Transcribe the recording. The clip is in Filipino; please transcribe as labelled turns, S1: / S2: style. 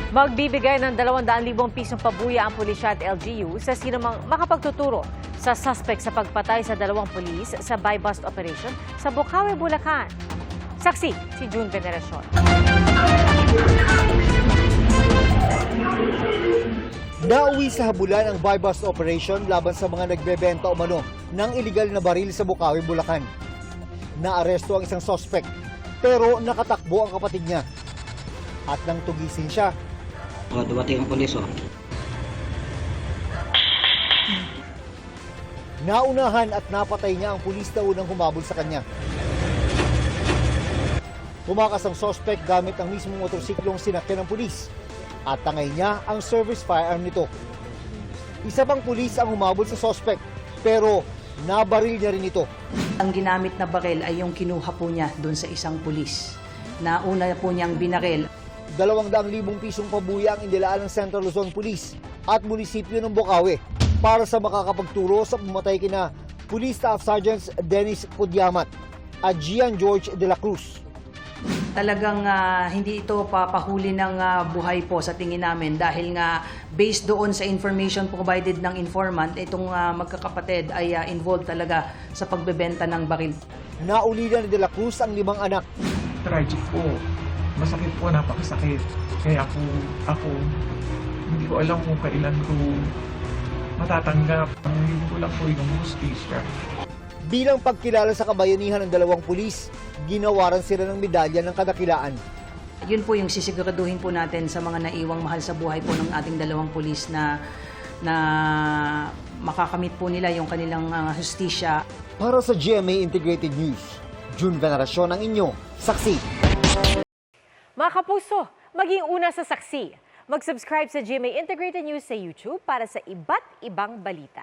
S1: Magbibigay ng 200,000 pisong pabuya ang pulisya at LGU sa sinumang makapagtuturo sa suspect sa pagpatay sa 2 pulis sa buy-bust operation sa Bocaue, Bulacan. Saksi si June Veneracion.
S2: Nauwi sa habulan ang buy-bust operation laban sa mga nagbebenta umano ng iligal na baril sa Bocaue, Bulacan. Naaresto ang isang suspect pero nakatakbo ang kapatid niya. At nang tugisin siya,
S3: dumating ang pulis.
S2: naunahan at napatay niya ang pulis na unang humabol sa kanya. Tumakas ang suspect gamit ang mismong motorsiklong sinakyan ng pulis at tangay niya ang service firearm nito. Isa pang pulis ang humabol sa suspect pero nabaril niya rin ito.
S4: Ang ginamit na baril ay yung kinuha po niya doon sa isang pulis. Nauna po niyang binaril.
S2: 200,000 pisong pabuya ang inilaan ng Central Luzon Police at munisipyo ng Bocaue para sa makakapagturo sa pumatay kina Police Staff Sergeants Dennis Pudyamat at Gian George de la Cruz.
S4: Talagang hindi ito papahuli ng buhay po sa tingin namin dahil nga based doon sa information provided ng informant, itong magkakapatid ay involved talaga sa pagbebenta ng baril.
S2: Naulilan ni de la Cruz ang 5 anak.
S5: Tragic po. Masakit po, napakasakit. Kaya ako, hindi ko alam kung kailan ko matatanggap. Hindi ko lang po yung hustisya.
S2: Bilang pagkilala sa kabayanihan ng 2 pulis, ginawaran sila ng medalya ng kadakilaan.
S4: Yun po yung sisiguraduhin po natin sa mga naiwang mahal sa buhay po ng ating 2 pulis na makakamit po nila yung kanilang hustisya.
S2: Para sa GMA Integrated News, June Veneracion ang inyo, saksi.
S1: Mga kapuso, maging una sa saksi. Mag-subscribe sa GMA Integrated News sa YouTube para sa iba't ibang balita.